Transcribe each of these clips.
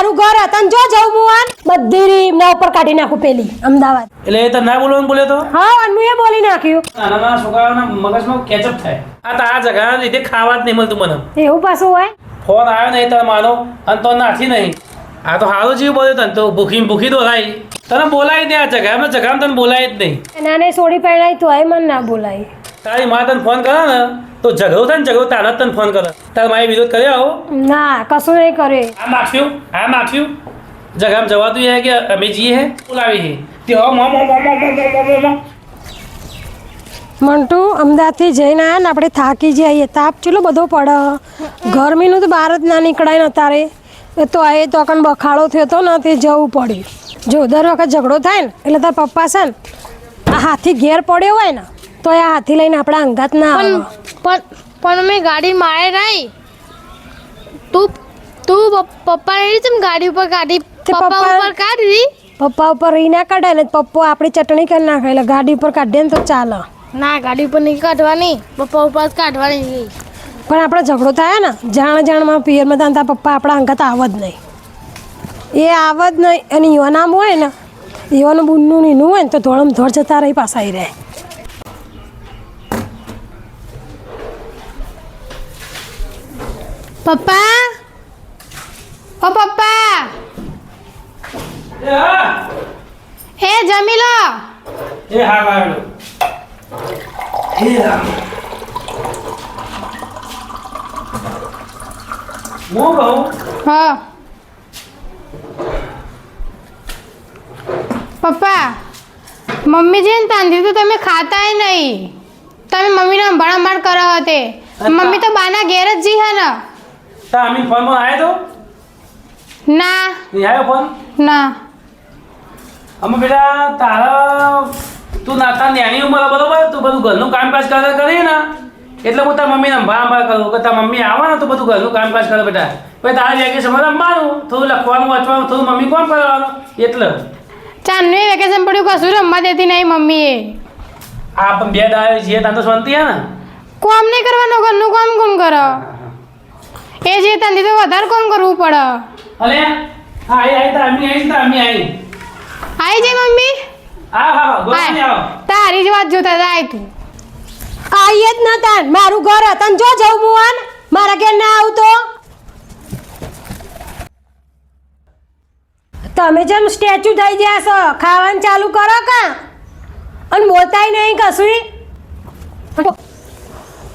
મારું ઘર તને જો જવું મુવાન બધી રીમ ના ઉપર કાઢી નાખું પેલી અમદાવાદ એટલે એ તો ના બોલવાનું બોલે તો હા અને હું એ બોલી નાખ્યું નાના નાના છોકરાઓના મગજમાં કેચઅપ થાય આ જગાના લીધે ખાવા જ નહીં મળતું મને એવું પાછું હોય ફોન આવ્યો નહીં તારે માનો અને તો નાથી નહીં આ તો સારું જીવ બોલ્યો તને તો ભૂખી દોરાઈ તને બોલાય નહીં આ જગામાં તને બોલાય જ નહીં નાને સોડી પહેરાય તો આય મને ના બોલાય તારી માં તને ફોન કરે ને તો ઝઘડો થાય ને ઝઘડો તારા તને ફોન કરે તારે મારી વિરોધ કર્યો આવો ના કશું નહીં કરે આ માખ્યું જગામાં જવાતું હે કે અમે જઈએ હે બોલાવી હે તે મંટુ અમદાવાદથી જઈને આવ્યા ને આપણે થાકી જઈએ તાપ ચેલો બધો પડે ગરમીનું તો બહાર જ ના નીકળાય ને તારે તો એ તો કણ બખાડો થયો હતો ને તે જવું પડ્યું જો દર વખત ઝઘડો થાય ને એટલે તાર પપ્પા છે ને આ હાથી ઘેર પડ્યો હોય ને તો એ હાથી લઈને આપણા અંગાત ના આવે પણ મેં ગાડી મારે નહીં તું પપ્પા ને ગાડી ઉપર કાઢી પપ્પા ઉપર કાઢી પપ્પા ઉપર રી ના કાઢે ને પપ્પા આપણી ચટણી કરી નાખે એટલે ગાડી ઉપર કાઢીએ ને તો ચાલે ના ગાડી ઉપર નહીં કાઢવાની પપ્પા ઉપર જ કાઢવાની પણ આપણે ઝઘડો થાય ને જાણમાં પિયરમાં તાર પપ્પા આપણા અંગાત આવ જ નહીં એ આવ જ નહીં અને યુવાનામ હોય ને યુવાનું બુનનું નીનું હોય ને તો ધોળમ ધોળ જતા રહી પાછા આવી રહે પપ્પા ઓ પપ્પા હે જમી લો એ હા લાવેલો એ રામ હું કહું હા પપ્પા મમ્મી છે ને તાંદી તો તમે ખાતાય નહીં તમે મમ્મીને અંભાળ કરો હતે મમ્મી તો બાના ઘેર જ જી હે ને તા અમીન ફોન આવ્યો તો ના નહીં આવ્યો ફોન ના અમે બેટા તારા તું નાતા નાની ઉંમર બરોબર તું બધું ઘરનું કામકાજ કરી ને એટલે હું તારા મમ્મીને અંભાળ કરું કે તારા મમ્મી આવે ને તો બધું ઘરનું કામકાજ કરે બેટા પછી તારા વેકેશનમાં રમવાનું થોડું લખવાનું વાંચવાનું થોડું મમ્મી કોણ કરવાનું એટલે ચાંદનું વેકેશન પડ્યું કશું રમવા દેતી નહીં મમ્મીએ આ પણ બે દાડે જઈએ ત્યાં તો શાંતિ હે ને કોમ નહીં કરવાનું ઘરનું કામ કોણ કરે એ જે તાંદી તો વધારે કામ કરવું પડે અલે હા આઈ તામી આવી આઈ જાય મમ્મી હા ગોળની આવો તારી જ વાત જોતા જાય તું આઈએ જ ના તાન મારું ઘર તને જો જવું મુવાન મારા ઘેર ના આવતો તમે જેમ સ્ટેચ્યુ થઈ ગયા છો ખાવાનું ચાલુ કરો કા અને બોલતાય નહીં કશું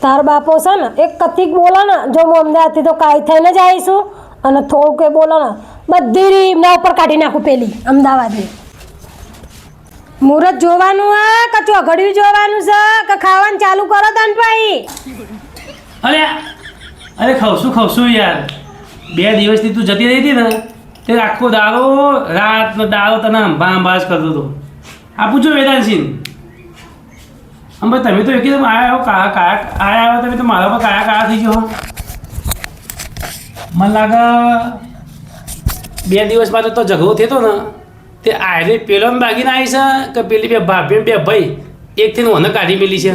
તાર બાપો છે ને એક કથિક બોલો ને જો હું અમદાવાદથી તો કાંઈ થઈને જ આવીશું અને થોડું કે બોલો ને બધી રીમ ના ઉપર કાઢી નાખું પેલી અમદાવાદની મુહૂર્ત જોવાનું હા કે ચોઘડિયું જોવાનું છે કે ખાવાનું ચાલુ કરો તન ભાઈ અરે ખવશું યાર 2 દિવસથી તું જતી રહી હતી ને તે આખો દાડો રાતનો દાડો તને અંબાજ કરતો હતો આ પૂછો વેદાંતસિંહ તમે તો એકદમ આયા તમે તો મારા પર કાયા થઈ ગયો મને લાગે 2 દિવસ બાદ તો ઝઘડો થયો ને તે આયરે પેલો બાગીને આવી છે કે પેલી બે ભાભી બે ભાઈ એકથી મને કાઢી મેલી છે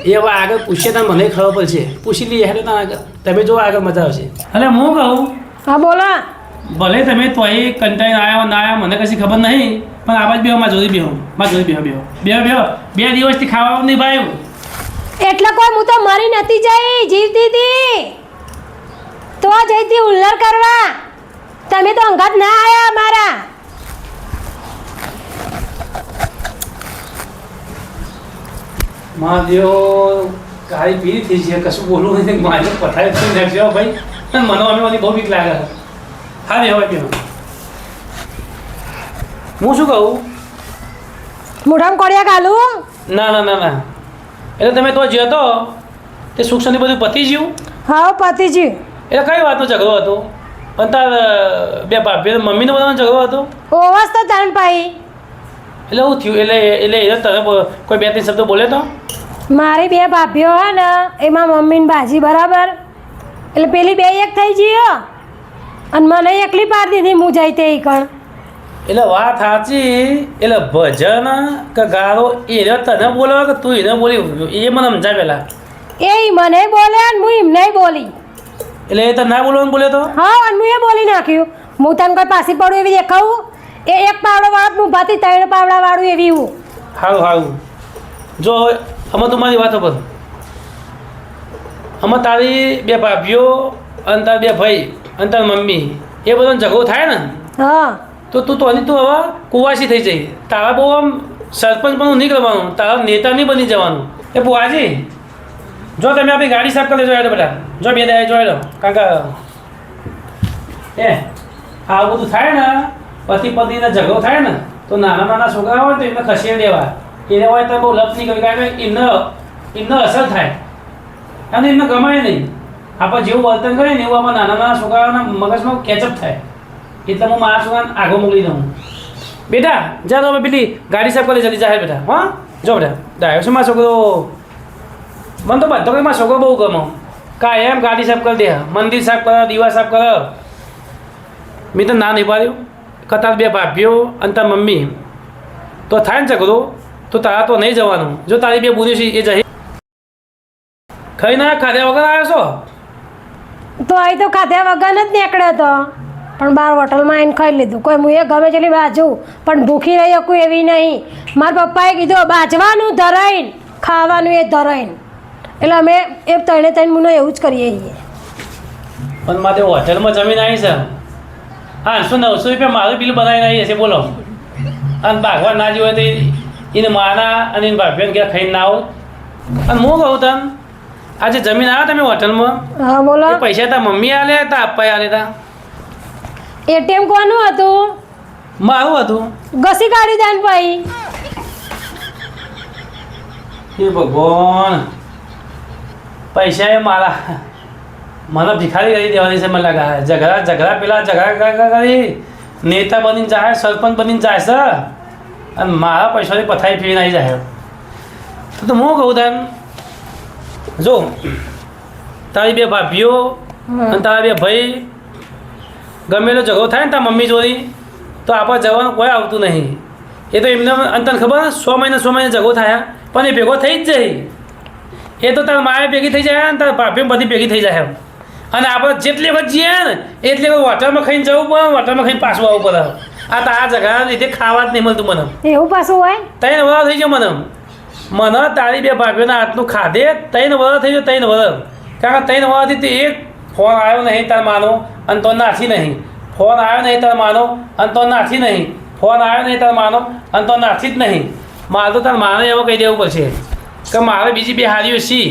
એ હવે આગળ પૂછીએ તો મને ખબર પડશે પૂછી લઈએ હેડો ના આગળ તમે જો આગળ મજા આવશે એટલે હું કહું હા બોલો ભલે તમે તોય કંટાઈને આવ્યા ના આવ્યા મને કશી ખબર નહીં પણ આવાજ બેહો માં જોઈ બેહો 2 દિવસથી ખાવાનું નહીં ભાઈ એટલે કોઈ હું તો મરી નથી જઈ જીવતી હતી તો જઈતી ઉલ્લર કરવા તમે તો અંગાત ના આયા મારા મહાદેવ કાળી પીરી થઈ છે કશું બોલવું નહીં મારે પથારી થઈ નાખજો ભાઈ મને અમે બહુ બીક લાગે હા બે હવે હું શું કહું મોઢામાં કોડિયા ગાલું ના એટલે તમે તો જ્યો તો તે સુખ શાંતિ બધું પતી ગયું હા પતિજી એટલે કઈ વાતનો ઝઘડો હતો પણ તાર બે ભાભી મમ્મીનો બધાનો ઝઘડો હતો ઓવાસ તો તાન પાઈ એટલે શું થયું એટલે એ તરફ કોઈ 2-3 શબ્દો બોલે તો મારી 2 ભાભીઓ હે ને એમાં મમ્મીની બાજી બરાબર એટલે પેલી 2 એક થઈ ગયો અને મને એકલી પાડી દીધી હું જઈ તે કણ એટલે વાત સાચી એટલે ભજન કે ગાળો એને તને બોલાવે કે તું એને બોલી એ મને સમજાય પેલા એ મને બોલે અને હું એમને બોલી એટલે એ તો ના બોલવાનું બોલે તો હા અને હું એ બોલી નાખ્યું હું તને કોઈ પાછી પડું એવી દેખાવું એ એક પાવડો વાળો હું ભાતી 3 પાવડા વાળું એવી હું સારું સારું જો હવે આમાં તું મારી વાતો પર આમાં તારી 2 ભાભીઓ અને તારા 2 ભાઈ અને તારી મમ્મી એ બધો ઝઘડો થાય ને હા તો તું હવે કુવાસી થઈ જઈ તારા બહુ આમ સરપંચ પણ નહીં કરવાનું તારા નેતા નહીં બની જવાનું એ બુઆજી જો તમે આપણી ગાડી સાફ કરી જોયા બેટા જો 2 દાય જોઈ લો કાકા એ આ બધું થાય ને પતિ પત્નીને ઝઘડો થાય ને તો નાના નાના છોકરા હોય તો એમને ખસેડી દેવા એને હોય તો બહુ લપ નહીં કરી કારણ કે એમને અસર થાય અને એમને ગમાય નહીં આપણે જેવું વર્તન કરીએ ને એવું આપણે નાના નાના છોકરાઓના મગજમાં કેચઅપ થાય એટલે હું મારા છોકરાને આગળ મોકલી દઉં બેટા જા તો પેલી ગાડી સાફ કરી જલ્દી જાહેર બેટા હા જો બેટા ડાયો છે મારો છોકરો મને તો બધો મારો છોકરો બહુ ગમો કાંઈ એમ ગાડી સાફ કરી દે મંદિર સાફ કરે દીવા સાફ કરે મેં તો ના નહીં પાડ્યું કતાર 2 ભાભીઓ અને તાર મમ્મી તો થાય ને ઝઘડો તો તારા તો નહીં જવાનું જો તારી 2 બુરી છે એ જઈ ખાઈ ના ખાધ્યા વગર આવ્યો છો તો અહીં તો ખાધ્યા વગર જ નીકળ્યો હતો પણ બહાર હોટલમાં આવીને ખાઈ લીધું કોઈ હું એ ગમે તેટલી બાજુ પણ ભૂખી રહી શકું એવી નહીં મારા પપ્પાએ કીધું બાજવાનું ધરાઈને ખાવાનું એ ધરાઈને એટલે અમે એ 3 મુનો એવું જ કરીએ છીએ પણ મારે હોટલમાં જમીન આવી છે 800-900 રૂપિયા મારું બિલ બનાવીને આવી હશે બોલો અને ભાગવા ના જોઈએ તો એને માના અને એને ભાભીઓને ઘેર ખાઈને ના આવો અને હું કહું તને આજે જમીન આવ્યા તમે હોટલમાં હા બોલો એ પૈસા તા મમ્મી આલે તા પપ્પાએ આલે તા એટીએમ કોનું હતું મારું હતું ઘસી કાઢી દે ને ભાઈ એ ભગવાન પૈસા એ મારા મને ભિખારી કરી દેવાની છે મને લાગે ઝઘડા પેલા ઝઘડા કરી નેતા બનીને જાય સરપંચ બનીને જાય છે અને મારા પૈસાની પથારી ફેરીને આવી જાય તો હું કહું તને જો તારી 2 ભાભીઓ અને તારા 2 ભાઈ ગમે એટલો ઝઘડો થાય ને તારા મમ્મી જોડી તો આપણે જવાનું કોઈ આવતું નહીં એ તો એમને અંતને ખબર 100 મહિને ઝઘડો થયા પણ એ ભેગો થઈ જ જાય એ તો તારા માએ ભેગી થઈ જાય ને તારા ભાભી બધી ભેગી થઈ જાય અને આપણે જેટલી વખત જઈએ ને એટલી વખત હોટલમાં ખાઈને જવું પડે હોટલમાં ખાઈને પાછું આવવું પડે આ તો આ જગાના લીધે ખાવા જ નહીં મળતું મને એવું પાછું હોય 3 વર્ષ થઈ ગયો મને તારી 2 ભાભીઓના હાથનું ખાધે 3 વર્ષ થઈ ગયો 3 વર્ષ કારણ કે 3 વર્ષથી તે એક ફોન આવ્યો નહીં તાર માનો અને તો નાથી નહીં ફોન આવ્યો નહીં તાર માનો અને તો નાથી નહીં ફોન આવ્યો નહીં તાર માનો અને તો નાથી જ નહીં મારે તો તાર માને એવો કહી દેવું પડશે કે મારે બીજી 2 હારીઓ છી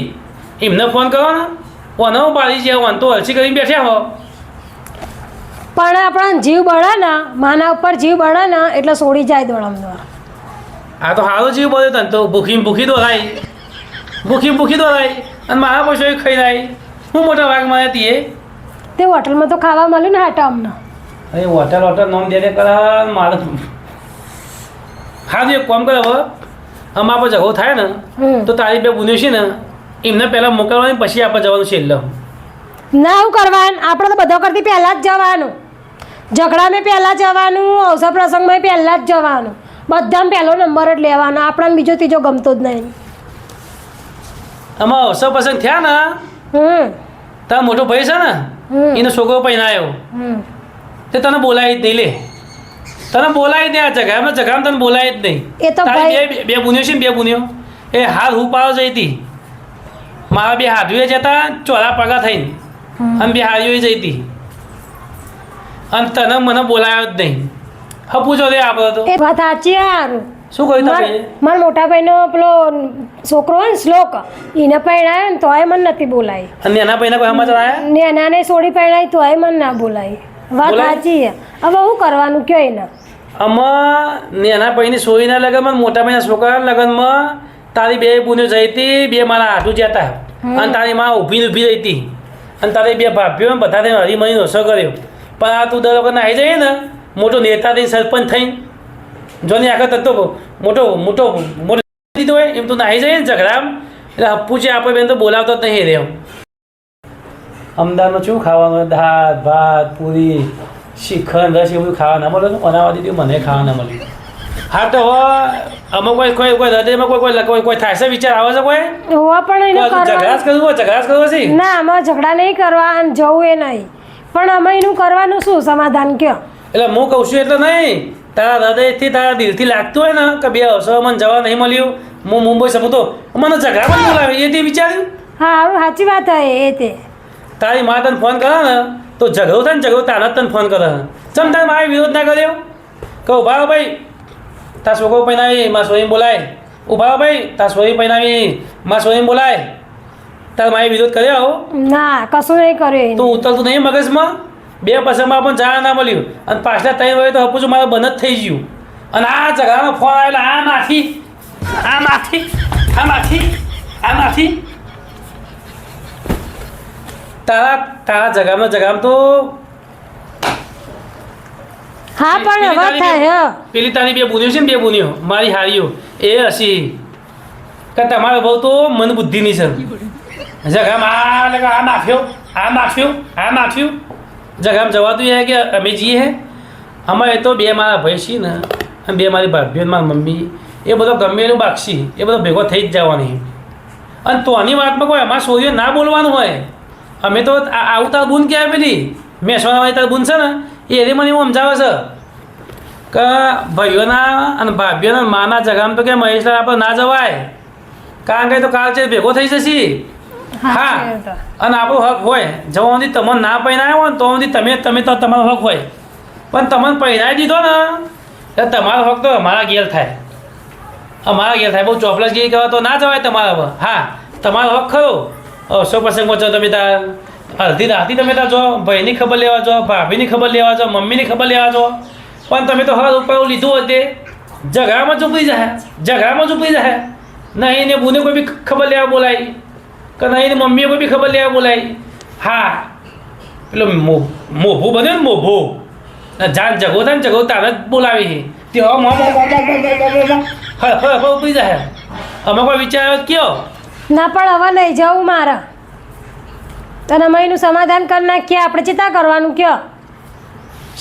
એમને ફોન કરો ને ઓનો બાળી જાય વાન તો હલસી કરીને બેઠા હો પણ આપણને જીવ બળે ને માના ઉપર જીવ બળે ને એટલે છોડી જાય દોડમ દોડ આ તો સારો જીવ બોલ્યો તને તો ભૂખી દોરાય અને મારા પૈસા ખાઈ જાય હું મોટા ભાગ મને તીએ તે હોટલમાં તો ખાવા મળ્યું ને હાટા અમને અરે હોટલ નોમ દે કરા મારે હા એક કામ કરે હવે આમાં આપણે ઝઘડો થાય ને તો તારી 2 બુનિયો છે ને એમને પહેલાં મોકલવાની પછી આપણે જવાનું છે એટલે ના હું કરવાનું આપણે તો બધો કરતી પહેલાં જ જવાનું ઝઘડામાં પહેલાં જવાનું અવસર પ્રસંગમાં પહેલાં જ જવાનું બધામાં પહેલો નંબર જ લેવાનો આપણને બીજો ત્રીજો ગમતો જ નહીં આમાં અવસર પસંદ થયા ને તારો મોટો ભાઈ છે ને એનો છોકરો પહેરાયો તે તને બોલાવી જ નહીં લે તને બોલાવી દે આ જગામાં તને બોલાવી જ નહીં એ તો તારી 2 બુનિયો છે ને 2 બુનિયો એ હાલ હું પાડો જઈ હતી મારા 2 હાથીઓ જતા ચોરા પગા થઈને અને 2 હારીઓ જઈ હતી અને તને મને બોલાવ્યો જ નહીં હપુજો રે આપણે તો એ વાત સાચી યાર શું કહ્યું તમે મારા મોટા ભાઈનો પેલો છોકરો હોય ને શ્લોક એને પરણાયો ને તોય મને નથી બોલાય અને એના ભાઈના કોઈ સમાચાર આવ્યા ને એનાને સોડી પરણાય તોય મને ના બોલાય વાત સાચી હવે શું કરવાનું કયો એને આમાં નાના ભાઈની સોરીના લગ્નમાં મોટા ભાઈના છોકરાના લગ્નમાં તારી 2 બુનિયો જઈ હતી 2 મારા હાથું જતા અને તારી માં ઊભી રહી હતી અને તારી 2 ભાભીઓ બધાને હરીમરીનો ઓછો કર્યો પણ આ તું દર વખત આવી જઈએ ને મોટો નેતા થઈને સરપંચ થઈને જોની આખા તત્તો મોટો દીધો હોય એમ તું નાહી જાય ને ઝઘડામ એટલે હપ્પુ છે આપણે બેન તો બોલાવતો જ નહીં રહ્યો અમદાવાદમાં શું ખાવાનું દાળ ભાત પૂરી શ્રીખંડ રસ એ બધું ખાવા ના મળે બનાવવા દીધું મને ખાવા ના મળ્યું હા તો હવે અમુક કોઈ હૃદયમાં કોઈ થાય છે વિચાર આવે છે કોઈ હોવા પણ એને ઝઘડા જ કરવો છે ના આમાં ઝઘડા નહીં કરવા અને જવું એ નહીં પણ અમે એનું કરવાનું શું સમાધાન કયો? એટલે હું કહું છું એટલે નહીં, તારા હૃદયથી તારા દિલથી લાગતું હોય ને કે બે અવસર મને જવા નહીં મળ્યું, હું મુંબઈ શકું તો મને ઝઘડામાં જ બોલાવે એ તે વિચાર્યું? હા હવે સાચી વાત હે એ તે. તારી મા તને ફોન કરે ને તો ઝઘડો થાય ને ઝઘડો તારા જ તને ફોન કરે. ચમ તારે મારે વિરોધ ના કર્યો? કહું ઉભા રહો ભાઈ, તાર છોકરો પહેરાવી મારા સોરી બોલાય. ઉભા રહો ભાઈ, તાર સોરી પહેરાવી મારા સોરી બોલાય. તારે મારે વિરોધ કર્યો? ના કશું નહીં કર્યું એને. તું ઉતરતું નહીં મગજમાં? બે પસંદમાં પણ જાણ ના મળ્યું અને પાછલા 3 વર્ષ તો હપું મારે બંધ જ થઈ ગયું. અને આ ઝઘડાનો ફોન આવેલો આ માથી આ માથી આ માથી આ માથી તારા જગામાં તો હા પણ હવે થાય હે. પેલી તારી 2 બુનીઓ છે ને 2 બુનીઓ મારી હારીઓ એ હસી કે તમારો બહુ તો મન બુદ્ધિની છે. જગામાં આ માખ્યો આ માખ્યો આ માખ્યું જગામાં જવાતું હે કે અમે જઈએ હે. અમારે તો 2 મારા ભાઈ છીએ ને અને 2 મારી ભાભીઓ મારી મમ્મી એ બધો ગમે એનું બાક્ષી એ બધો ભેગો થઈ જ જવાની. અને તો આની વાતમાં કોઈ અમારા સોરીઓ ના બોલવાનું હોય. અમે તો આવું તાર બૂન કહેવાય પેલી મેસવાનાવાળી તાર બૂન છે ને એ મને એવું સમજાવે છે કે ભાઈઓના અને ભાભીઓના માના જગામાં તો કે મહેશલાલ આપણે ના જવાય કારણ કે તો કાલ છે ભેગો થઈ જશે. હા અને આપણો હક હોય જવા સુધી તમને ના પહેરાયો હોય ને તો સુધી તમે તો તમારો હક હોય પણ તમને પહેરાવી દીધો ને એટલે તમારો હક તો અમારા ઘેર થાય. અમારા ઘેર થાય બહુ ચોપલાસગીરી કરવા તો ના જવાય તમારા. હા તમારો હક ખરો. સો પ્રસંગમાં છો તમે તાર અડધી રાતી તમે તાર જો ભાઈની ખબર લેવા જો ભાભીની ખબર લેવા જો મમ્મીની ખબર લેવા જો પણ તમે તો હર ઉપર લીધું હોય તે ઝઘડામાં જ ઉપડી જાય ઝઘડામાં જ ઉપડી જાય. નહીં ને બુને કોઈ બી ખબર લેવા બોલાય કે નહીં ને મમ્મીએ કોઈ બી ખબર લેવા બોલાય. હા પેલો મોભો બને ને મોભો જાન ઝઘડો થાય ને ઝઘડો તારે જ બોલાવી તે હવે ઉપડી જાય. અમે કોઈ વિચાર કયો ના પણ હવે નહીં જવું મારે. તને અમે એનું સમાધાન કરી નાખીએ આપણે ચિંતા કરવાનું કયો?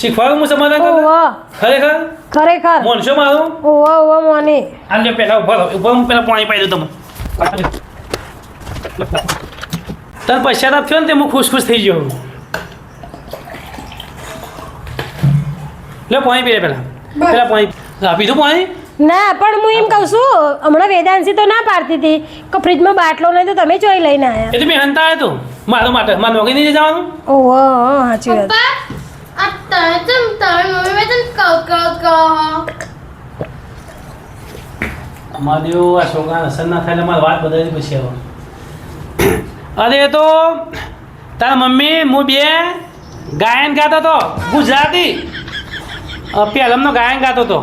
શીખવાડું હું સમાધાન કરું? ઓહો ખરેખર ખરેખર મોનશો મારું? ઓહો ઓહો મોને. આમ પહેલા ઉભા હું પહેલાં પાણી પાઈ દઉં તમે. તને પશ્ચાતાપ થયો ને તે હું ખુશ થઈ ગયો. લે પાણી પીએ પહેલાં પાણી પીધું પાણી? ના પણ હું એમ કહું છું હમણાં વેદાંશી તો ના પાડતી હતી કે ફ્રીજમાં બાટલો નહીં તો તમે જોઈ લઈને આવ્યા. એ તો મેં હંતા આવ્યો તું મારા માટે મારે નોકરી નહીં જવાનું. ઓહો સાચી વાત. પપ્પા આ તમે મમ્મી મેં કહો અમારે એવું આ છોકરાને અસર ના થાય એટલે મારે વાત બદલાવી પછી હવે. અરે એ તો તારા મમ્મી હું 2 ગાયન ગાતો હતો ગુજરાતી પહેલાંનો ગાયન ગાતો હતો.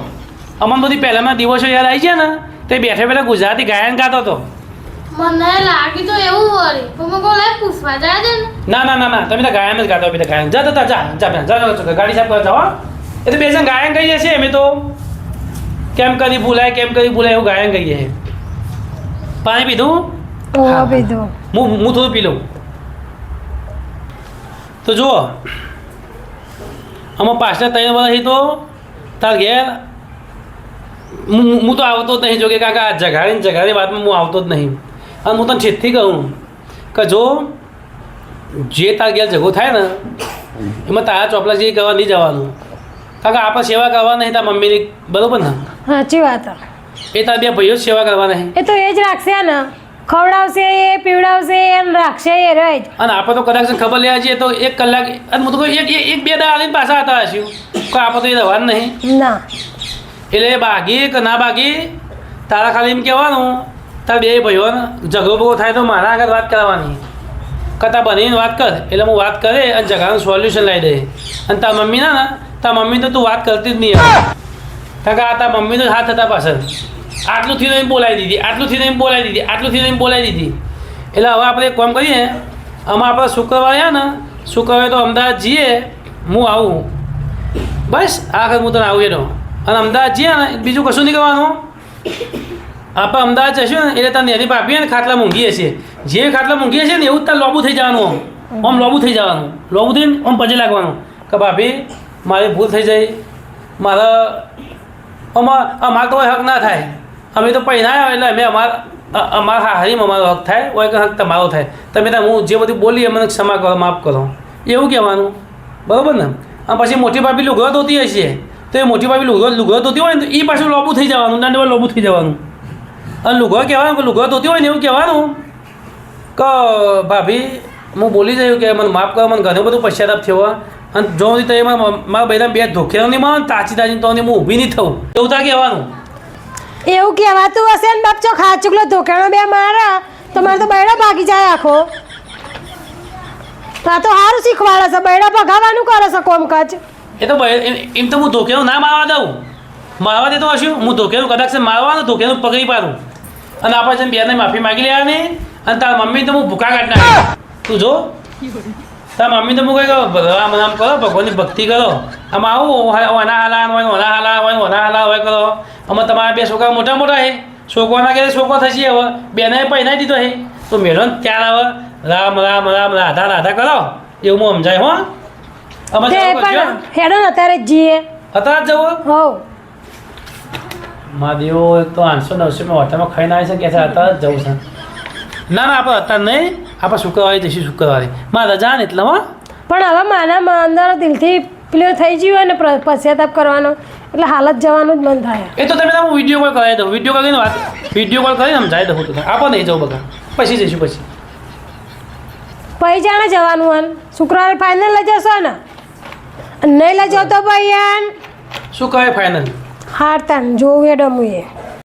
અમને બધી પહેલાંના દિવસો યાદ આવી છે ને તે બેઠે પહેલાં ગુજરાતી ગાયન ગાતો હતો. મને લાગી તો એવું વળી પણ મેં કહું લાય પૂછવા જાય છે ને. ના ના ના ના તમે તો ગાયન જ ગાતો પેલા ગાયન જા જા ગાડી સાફ કરવા જાઓ. એ તો બે જણ ગાયન કહીએ છીએ અમે તો કેમ કરી ભૂલાય એવું ગાયન કહીએ છીએ. પાણી પીધું? ઓહો પીધું. હું થોડું પી લઉં. તો જુઓ આમાં પાછલા 3 વર્ષથી તો તાર ઘેર હું તો આવતો જ નહીં. જો કે કાકા જગાડી વાતમાં હું આવતો જ નહીં. અને હું તને છેદથી કહું કે જો જે તાર ઘેર ઝઘડો થાય ને એમાં તારા ચોપલાજી કરવા નહીં જવાનું. કાકા આપણે સેવા કરવા નહીં તાર મમ્મીની બરાબર ને? સાચી વાત. એ તાર 2 ભાઈઓ જ સેવા કરવા નહીં. એ તો એ જ રાખશે ને ખવડાવશે એ પીવડાવશે એમ રાખશે એ રહે જ. અને આપણે તો કદાચ ખબર લેવા જઈએ તો 1 કલાક અને હું તો એક 2 દાડા આવીને પાછા હતા હશું કોઈ આપણે તો એ રહેવાનું નહીં. ના એટલે બાગી કે ના બાગી તારા ખાલી એમ કહેવાનું તારા 2 ભાઈઓને ઝઘડો બગડો થાય તો મારા આગળ વાત કરવાની કતા બનીને વાત કર એટલે હું વાત કરે અને ઝઘડાનું સોલ્યુશન લાવી દે. અને તારા મમ્મી ના તારા મમ્મી તો તું વાત કરતી જ નહીં કારણ કે આ તારા મમ્મીનો જ હાથ હતા પાછળ. આટલુંથી નહીં બોલાવી દીધી એટલે હવે આપણે એક કામ કરીએ આમાં આપણે શુક્રવારે ને શુક્રવારે તો અમદાવાદ જઈએ હું આવું બસ આ વખત હું તને આવું એનો. અને અમદાવાદ જઈએ ને બીજું કશું નહીં કરવાનું. આપણે અમદાવાદ જશું ને એટલે તાર નેની ભાભી ને ખાટલા મૂંઘી હશે જે ખાટલા મૂંઘી હશે ને એવું જ તાર લોબું થઈ જવાનું. આમ લોબું થઈને આમ પજે લાગવાનું કે ભાભી મારી ભૂલ થઈ જાય અમારે તો હક ના થાય. અમે તો પહેરાયા એટલે અમે અમારા હારીમાં અમારો હક થાય હોય કે હક તમારો થાય. તમે હું જે બધું બોલીએ મને ક્ષમા કરો માફ કરો એવું કહેવાનું. બરાબર ને? અને પછી મોટી ભાભી લુગડો ધોતી હશે તો એ મોટી ભાભી લુગડો ધોતી હોય ને તો એ પાછું લોબું થઈ જવાનું, નાનું લોબું થઈ જવાનું. અને લુગડો કહેવાનું કે લુગડો ધોતી હોય ને એવું કહેવાનું કે ભાભી હું બોલી જયું કે મને માફ કરો, મને ઘણું બધું પશ્ચાતાપ થયો અને જો સુધી તો એમાં મારા બૈરા બે ધોખેલો નહીં મળે તાચી તાચી તો હું ઊભી નહીં થવું એવું તાર કહેવાનું. એવું કહેવાતું હશે ને બાપ ચો ખાચુકલો ધોકાણો બે મારા તો મારે તો બૈડા ભાગી જાય આખો. તો આ તો સારું શીખવાડે છે, બૈડા ભગાવાનું કરે છે કોમકાજ. એ તો એમ તો હું ધોકેનું ના મારવા દઉં, મારવા દેતો હશું હું ધોકેનું કદાચ મારવાનું ધોકેનું પકડી પાડું અને આપણે છે બેને માફી માગી લેવાની અને તારા મમ્મી તો હું ભૂકા કાઢી નાખ. તું જો તારા મમ્મી તો હું કહી કહું રામ રામ કરો, ભગવાનની ભક્તિ કરો. આમાં આવું ઓના હાલા હોય ઓના હાલા હોય ઓના હાલા હોય કરો. આમાં તમારા બે છોકરા મોટા મોટા છે, છોકરાના ઘરે છોકરો થશે હવે બેને પહેરાવી દીધો છે તો મેળો ત્યાં આવે રામ રામ રામ રાધા રાધા કરો એવું હું સમજાય હો. અમે તે પણ હેડો ને અત્યારે જ જઈએ. અત્યારે જ જવું હોવ મારા દેવો એક તો 800-900 હોટલમાં ખાઈને આવી છે કે અત્યારે જ જવું છે. ના ના આપણે અત્યારે નહીં, આપણે શુક્રવારે જઈશું શુક્રવારે મારા રજા ને એટલે હા. પણ હવે મારા અંદર દિલથી પેલું થઈ ગયું હોય ને પશ્ચાતાપ કરવાનો એટલે હાલત જવાનું જ મન થાય. એ તો તમે હું વિડીયો કોલ કરાવી દઉં, વિડીયો કરીને સમજાવી દઉં તો આપણે નહીં જવું બધા પછી જઈશું પછી. પછી જાણે જવાનું હોય શુક્રવારે ફાઇનલ લઈ જશો ને નહીં લઈ જાવ તો ભાઈ યાર શું કહે ફાઇનલ હારતા જોવું એડમ એ